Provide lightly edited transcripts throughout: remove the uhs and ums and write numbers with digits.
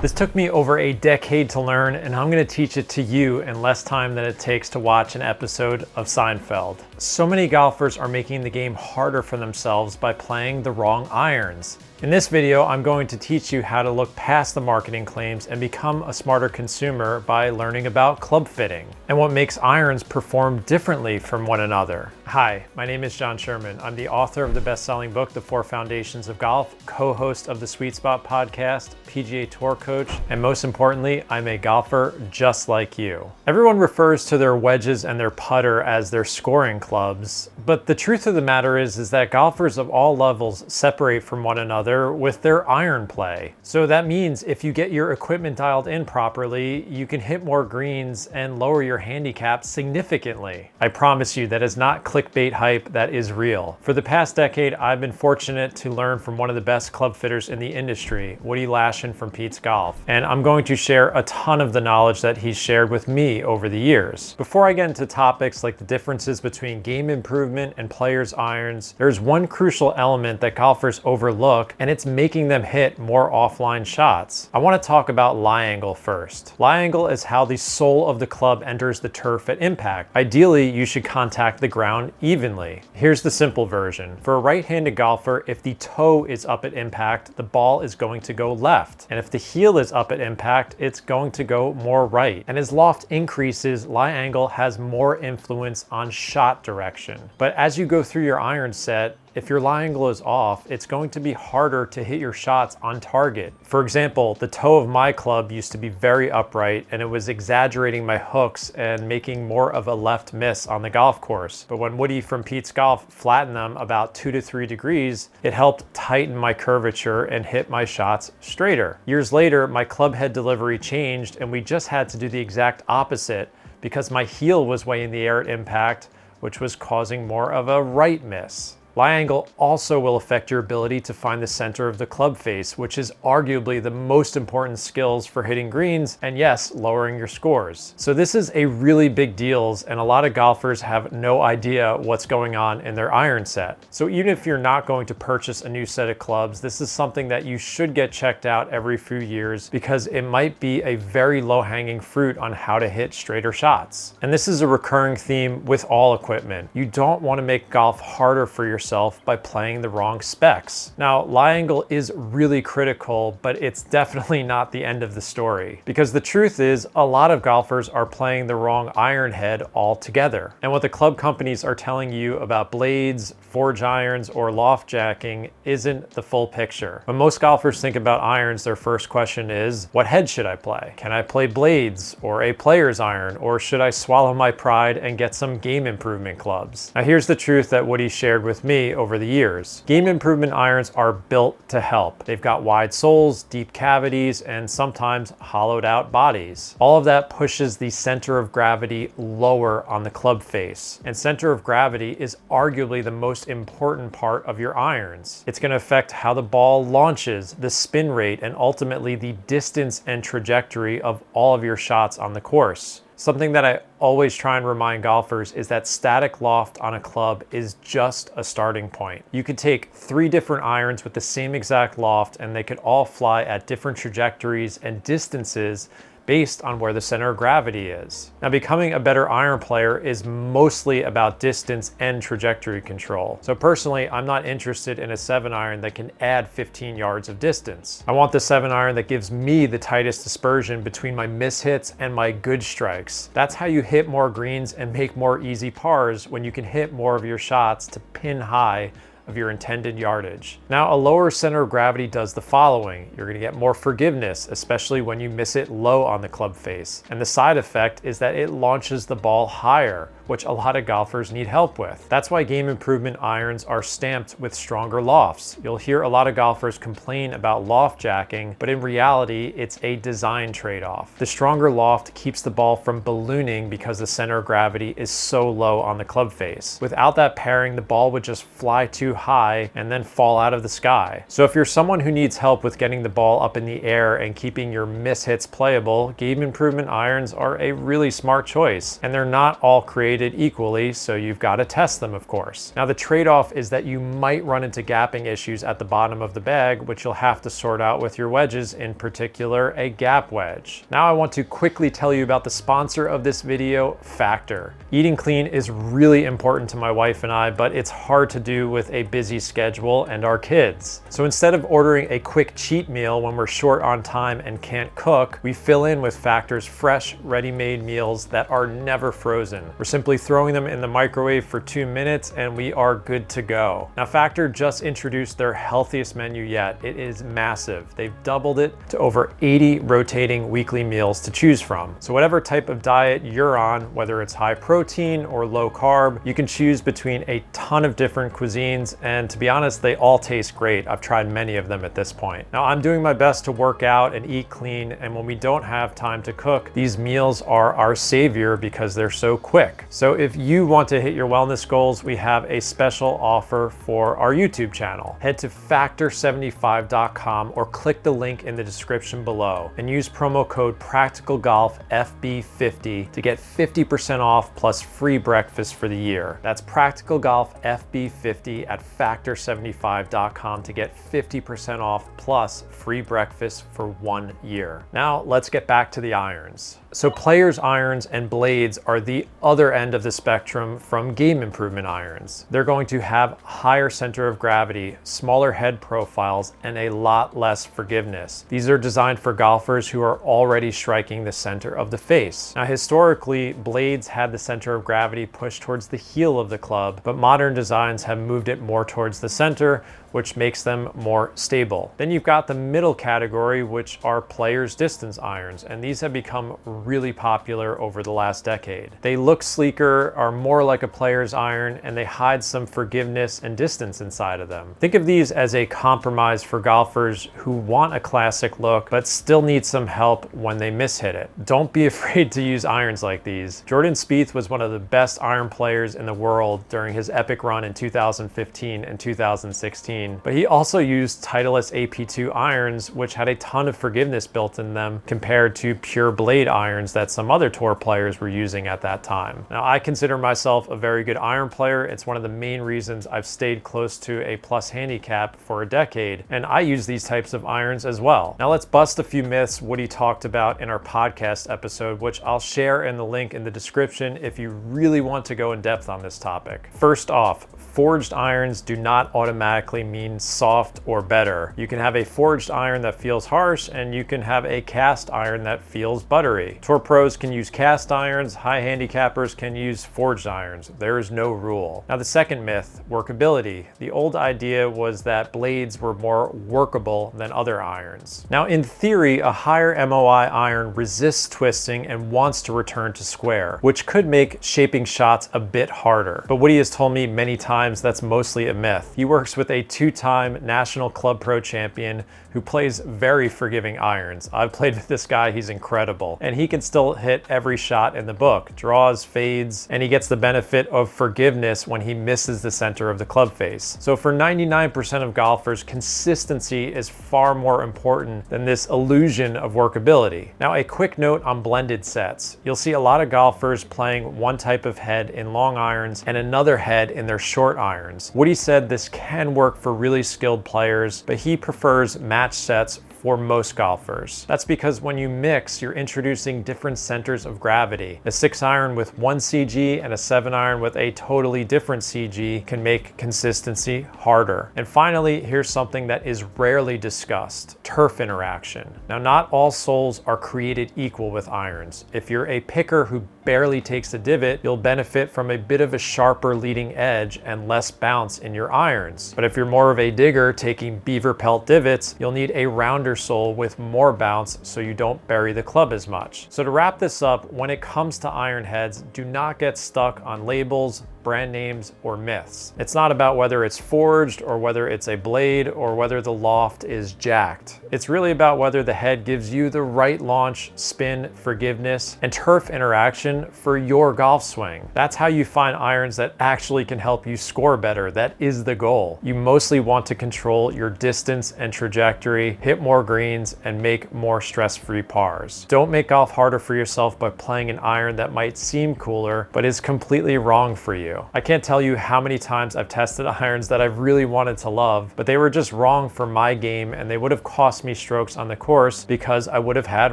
This took me over a decade to learn, and I'm going to teach it to you in less time than it takes to watch an episode of Seinfeld. So many golfers are making the game harder for themselves by playing the wrong irons. In this video, I'm going to teach you how to look past the marketing claims and become a smarter consumer by learning about club fitting and what makes irons perform differently from one another. Hi, my name is Jon Sherman. I'm the author of the best-selling book, The 4 Foundations of Golf, co-host of the Sweet Spot podcast, PGA Tour coach, and most importantly, I'm a golfer just like you. Everyone refers to their wedges and their putter as their scoring clubs, but the truth of the matter is that golfers of all levels separate from one another with their iron play. So that means if you get your equipment dialed in properly, you can hit more greens and lower your handicap significantly. I promise you that is not clickbait hype, that is real. For the past decade, I've been fortunate to learn from one of the best club fitters in the industry, Woody Lashin from Pete's Golf. And I'm going to share a ton of the knowledge that he's shared with me over the years. Before I get into topics like the differences between game improvement and players' irons, there's one crucial element that golfers overlook, and it's making them hit more offline shots. I want to talk about lie angle first. Lie angle is how the sole of the club enters the turf at impact. Ideally, you should contact the ground evenly. Here's the simple version. For a right-handed golfer, if the toe is up at impact, the ball is going to go left. And if the heel is up at impact, it's going to go more right. And as loft increases, lie angle has more influence on shot direction. But as you go through your iron set, if your lie angle is off, it's going to be harder to hit your shots on target. For example, the toe of my club used to be very upright and it was exaggerating my hooks and making more of a left miss on the golf course. But when Woody from Pete's Golf flattened them about 2 to 3 degrees, it helped tighten my curvature and hit my shots straighter. Years later, my club head delivery changed and we just had to do the exact opposite because my heel was way in the air at impact, which was causing more of a right miss. Lie angle also will affect your ability to find the center of the club face, which is arguably the most important skills for hitting greens and yes, lowering your scores. So this is a really big deal, and a lot of golfers have no idea what's going on in their iron set. So even if you're not going to purchase a new set of clubs, this is something that you should get checked out every few years because it might be a very low-hanging fruit on how to hit straighter shots. And this is a recurring theme with all equipment. You don't want to make golf harder for yourself by playing the wrong specs. Now, lie angle is really critical, but it's definitely not the end of the story. Because the truth is, a lot of golfers are playing the wrong iron head altogether. And what the club companies are telling you about blades, forge irons, or loft jacking isn't the full picture. When most golfers think about irons, their first question is, what head should I play? Can I play blades or a player's iron, or should I swallow my pride and get some game improvement clubs? Now here's the truth that Woody shared with me over the years. Game improvement irons are built to help. They've got wide soles, deep cavities, and sometimes hollowed out bodies. All of that pushes the center of gravity lower on the club face. And center of gravity is arguably the most important part of your irons. It's going to affect how the ball launches, the spin rate, and ultimately the distance and trajectory of all of your shots on the course. Something that I always try and remind golfers is that static loft on a club is just a starting point. You could take 3 different irons with the same exact loft and they could all fly at different trajectories and distances based on where the center of gravity is. Now, becoming a better iron player is mostly about distance and trajectory control. So personally, I'm not interested in a 7-iron that can add 15 yards of distance. I want the 7-iron that gives me the tightest dispersion between my mishits and my good strikes. That's how you hit more greens and make more easy pars when you can hit more of your shots to pin high of your intended yardage. Now, a lower center of gravity does the following. You're going to get more forgiveness, especially when you miss it low on the club face. And the side effect is that it launches the ball higher, which a lot of golfers need help with. That's why game improvement irons are stamped with stronger lofts. You'll hear a lot of golfers complain about loft jacking, but in reality, it's a design trade-off. The stronger loft keeps the ball from ballooning because the center of gravity is so low on the club face. Without that pairing, the ball would just fly too high and then fall out of the sky. So if you're someone who needs help with getting the ball up in the air and keeping your mishits playable, game improvement irons are a really smart choice. And they're not all created distributed equally, so you've got to test them, of course. Now, the trade-off is that you might run into gapping issues at the bottom of the bag, which you'll have to sort out with your wedges, in particular, a gap wedge. Now, I want to quickly tell you about the sponsor of this video, Factor. Eating clean is really important to my wife and I, but it's hard to do with a busy schedule and our kids. So instead of ordering a quick cheat meal when we're short on time and can't cook, we fill in with Factor's fresh, ready-made meals that are never frozen. We're simply throwing them in the microwave for 2 minutes and we are good to go. Now, Factor just introduced their healthiest menu yet. It is massive. They've doubled it to over 80 rotating weekly meals to choose from. So whatever type of diet you're on, whether it's high protein or low carb, you can choose between a ton of different cuisines, and to be honest, they all taste great. I've tried many of them at this point. Now, I'm doing my best to work out and eat clean, and when we don't have time to cook, these meals are our savior because they're so quick. So if you want to hit your wellness goals, we have a special offer for our YouTube channel. Head to factor75.com or click the link in the description below and use promo code PracticalGolfFB50 to get 50% off plus free breakfast for the year. That's PracticalGolfFB50 at factor75.com to get 50% off plus free breakfast for 1 year. Now let's get back to the irons. So players' irons and blades are the other end of the spectrum from game improvement irons. They're going to have higher center of gravity, smaller head profiles, and a lot less forgiveness. These are designed for golfers who are already striking the center of the face. Now, historically, blades had the center of gravity pushed towards the heel of the club, but modern designs have moved it more towards the center, which makes them more stable. Then you've got the middle category, which are players' distance irons, and these have become really popular over the last decade. They look sleeker, are more like a player's iron, and they hide some forgiveness and distance inside of them. Think of these as a compromise for golfers who want a classic look, but still need some help when they mishit it. Don't be afraid to use irons like these. Jordan Spieth was one of the best iron players in the world during his epic run in 2015 and 2016. But he also used Titleist AP2 irons, which had a ton of forgiveness built in them compared to pure blade irons that some other tour players were using at that time. Now, I consider myself a very good iron player. It's one of the main reasons I've stayed close to a plus handicap for a decade, and I use these types of irons as well. Now let's bust a few myths Woody talked about in our podcast episode, which I'll share in the link in the description if you really want to go in depth on this topic. First off, forged irons do not automatically mean soft or better. You can have a forged iron that feels harsh, and you can have a cast iron that feels buttery. Tour pros can use cast irons, high handicappers can use forged irons. There is no rule. Now, the second myth, workability. The old idea was that blades were more workable than other irons. Now, in theory, a higher MOI iron resists twisting and wants to return to square, which could make shaping shots a bit harder. But Woody has told me many times that's mostly a myth. He works with a two-time National Club Pro champion who plays very forgiving irons. I've played with this guy, he's incredible. And he can still hit every shot in the book, draws, fades, and he gets the benefit of forgiveness when he misses the center of the club face. So for 99% of golfers, consistency is far more important than this illusion of workability. Now, a quick note on blended sets. You'll see a lot of golfers playing one type of head in long irons and another head in their short irons. Woody said this can work for really skilled players, but he prefers match sets for most golfers. That's because when you mix, you're introducing different centers of gravity. A 6-iron with one CG and a 7-iron with a totally different CG can make consistency harder. And finally, here's something that is rarely discussed: turf interaction. Now, not all soles are created equal with irons. If you're a picker who barely takes a divot, you'll benefit from a bit of a sharper leading edge and less bounce in your irons. But if you're more of a digger taking beaver pelt divots, you'll need a rounder sole with more bounce so you don't bury the club as much. So to wrap this up, when it comes to iron heads, do not get stuck on labels, brand names, or myths. It's not about whether it's forged or whether it's a blade or whether the loft is jacked. It's really about whether the head gives you the right launch, spin, forgiveness, and turf interaction for your golf swing. That's how you find irons that actually can help you score better. That is the goal. You mostly want to control your distance and trajectory, hit more greens, and make more stress-free pars. Don't make golf harder for yourself by playing an iron that might seem cooler, but is completely wrong for you. I can't tell you how many times I've tested irons that I've really wanted to love, but they were just wrong for my game, and they would have cost me strokes on the course because I would have had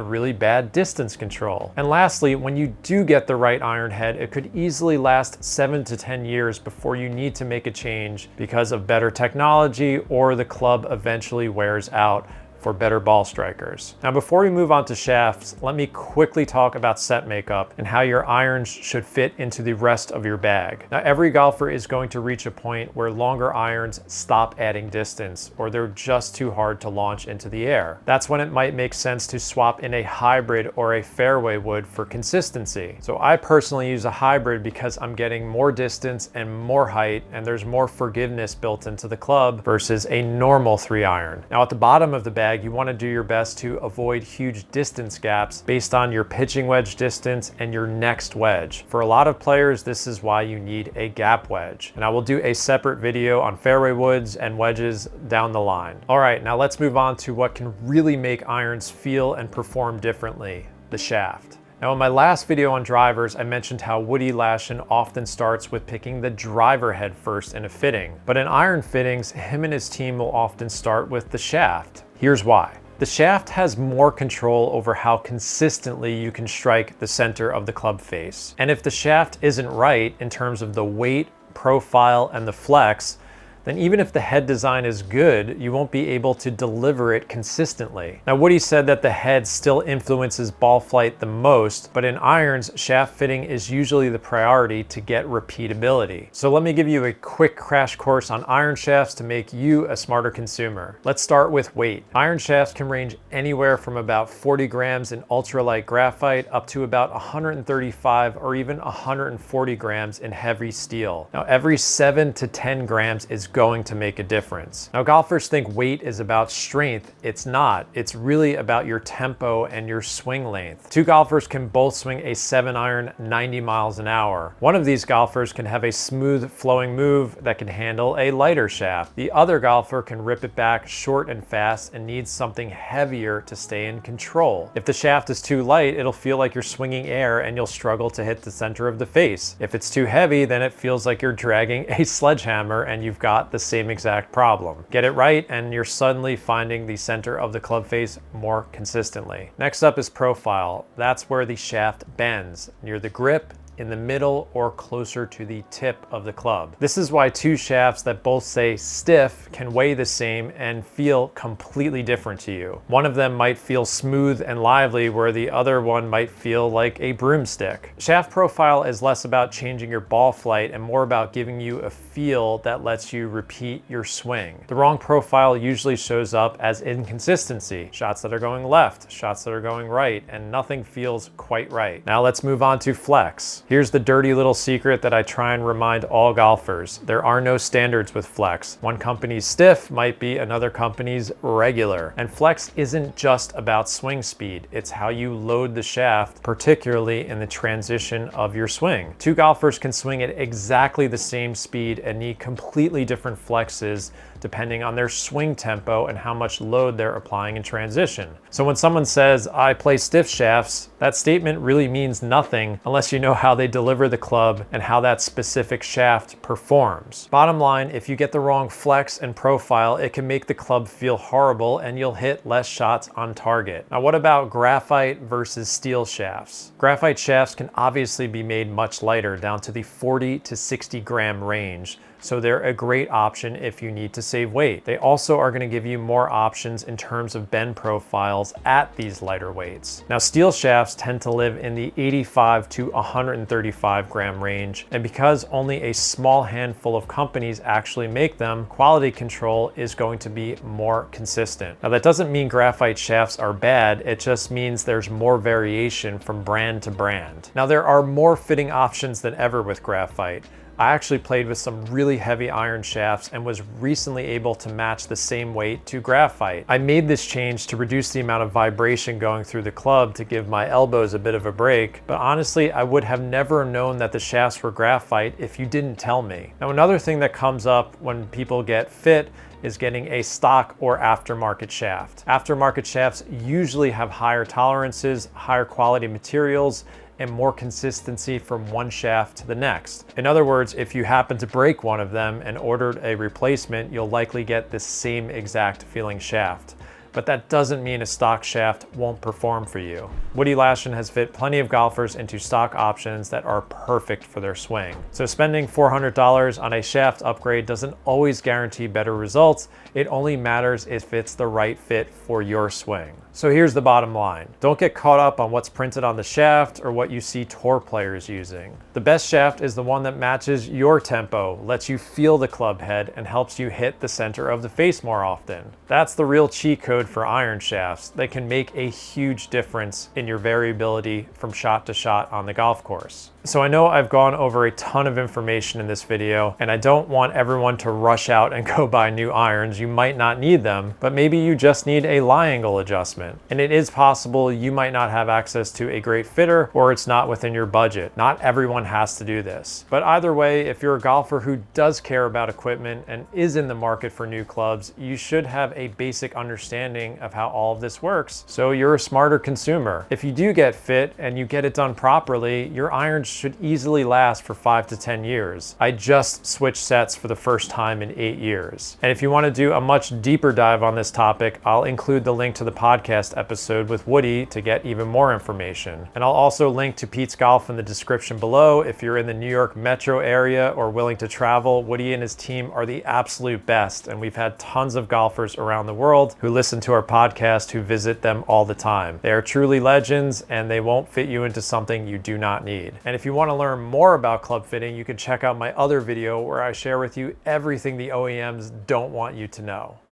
really bad distance control. And lastly, when you do get the right iron head, it could easily last 7 to 10 years before you need to make a change because of better technology or the club eventually wears out for better ball strikers. Now, before we move on to shafts, let me quickly talk about set makeup and how your irons should fit into the rest of your bag. Now, every golfer is going to reach a point where longer irons stop adding distance, or they're just too hard to launch into the air. That's when it might make sense to swap in a hybrid or a fairway wood for consistency. So I personally use a hybrid because I'm getting more distance and more height, and there's more forgiveness built into the club versus a normal 3-iron. Now, at the bottom of the bag, you want to do your best to avoid huge distance gaps based on your pitching wedge distance and your next wedge. For a lot of players, this is why you need a gap wedge. And I will do a separate video on fairway woods and wedges down the line. All right, now let's move on to what can really make irons feel and perform differently: the shaft. Now, in my last video on drivers, I mentioned how Woody Lashin often starts with picking the driver head first in a fitting. But in iron fittings, him and his team will often start with the shaft. Here's why. The shaft has more control over how consistently you can strike the center of the club face. And if the shaft isn't right in terms of the weight, profile, and the flex, then even if the head design is good, you won't be able to deliver it consistently. Now, Woody said that the head still influences ball flight the most, but in irons, shaft fitting is usually the priority to get repeatability. So let me give you a quick crash course on iron shafts to make you a smarter consumer. Let's start with weight. Iron shafts can range anywhere from about 40 grams in ultralight graphite up to about 135 or even 140 grams in heavy steel. Now, every 7 to 10 grams is going to make a difference. Now, golfers think weight is about strength. It's not. It's really about your tempo and your swing length. Two golfers can both swing a 7-iron 90 miles an hour. One of these golfers can have a smooth flowing move that can handle a lighter shaft. The other golfer can rip it back short and fast and needs something heavier to stay in control. If the shaft is too light, it'll feel like you're swinging air and you'll struggle to hit the center of the face. If it's too heavy, then it feels like you're dragging a sledgehammer and you've got the same exact problem. Get it right and you're suddenly finding the center of the club face more consistently. Next up is profile. That's where the shaft bends near the grip, in the middle, or closer to the tip of the club. This is why two shafts that both say stiff can weigh the same and feel completely different to you. One of them might feel smooth and lively, where the other one might feel like a broomstick. Shaft profile is less about changing your ball flight and more about giving you a feel that lets you repeat your swing. The wrong profile usually shows up as inconsistency. Shots that are going left, shots that are going right, and nothing feels quite right. Now let's move on to flex. Here's the dirty little secret that I try and remind all golfers. There are no standards with flex. One company's stiff might be another company's regular. And flex isn't just about swing speed. It's how you load the shaft, particularly in the transition of your swing. Two golfers can swing at exactly the same speed and need completely different flexes depending on their swing tempo and how much load they're applying in transition. So when someone says, "I play stiff shafts," that statement really means nothing unless you know how they deliver the club and how that specific shaft performs. Bottom line, if you get the wrong flex and profile, it can make the club feel horrible and you'll hit less shots on target. Now, what about graphite versus steel shafts? Graphite shafts can obviously be made much lighter, down to the 40 to 60 gram range. So they're a great option if you need to save weight. They also are going to give you more options in terms of bend profiles at these lighter weights. Now, steel shafts tend to live in the 85 to 135 gram range, and because only a small handful of companies actually make them, quality control is going to be more consistent. Now, that doesn't mean graphite shafts are bad, it just means there's more variation from brand to brand. Now, there are more fitting options than ever with graphite. I actually played with some really heavy iron shafts and was recently able to match the same weight to graphite. I made this change to reduce the amount of vibration going through the club to give my elbows a bit of a break, but honestly, I would have never known that the shafts were graphite if you didn't tell me. Now, another thing that comes up when people get fit is getting a stock or aftermarket shaft. Aftermarket shafts usually have higher tolerances, higher quality materials, and more consistency from one shaft to the next. In other words, if you happen to break one of them and ordered a replacement, you'll likely get the same exact feeling shaft. But that doesn't mean a stock shaft won't perform for you. Woody Lashin has fit plenty of golfers into stock options that are perfect for their swing. So spending $400 on a shaft upgrade doesn't always guarantee better results. It only matters if it's the right fit for your swing. So here's the bottom line. Don't get caught up on what's printed on the shaft or what you see tour players using. The best shaft is the one that matches your tempo, lets you feel the club head, and helps you hit the center of the face more often. That's the real cheat code for iron shafts. They can make a huge difference in your variability from shot to shot on the golf course. So I know I've gone over a ton of information in this video, and I don't want everyone to rush out and go buy new irons. You might not need them, but maybe you just need a lie angle adjustment. And it is possible you might not have access to a great fitter, or it's not within your budget. Not everyone has to do this. But either way, if you're a golfer who does care about equipment and is in the market for new clubs, you should have a basic understanding of how all of this works, so you're a smarter consumer. If you do get fit and you get it done properly, your irons should easily last for 5 to 10 years. I just switched sets for the first time in 8 years. And if you want to do a much deeper dive on this topic, I'll include the link to the podcast episode with Woody to get even more information. And I'll also link to Pete's Golf in the description below. If you're in the New York metro area or willing to travel, Woody and his team are the absolute best. And we've had tons of golfers around the world who listen to our podcast who visit them all the time. They are truly legends, and they won't fit you into something you do not need. And if you want to learn more about club fitting, you can check out my other video where I share with you everything the OEMs don't want you to know.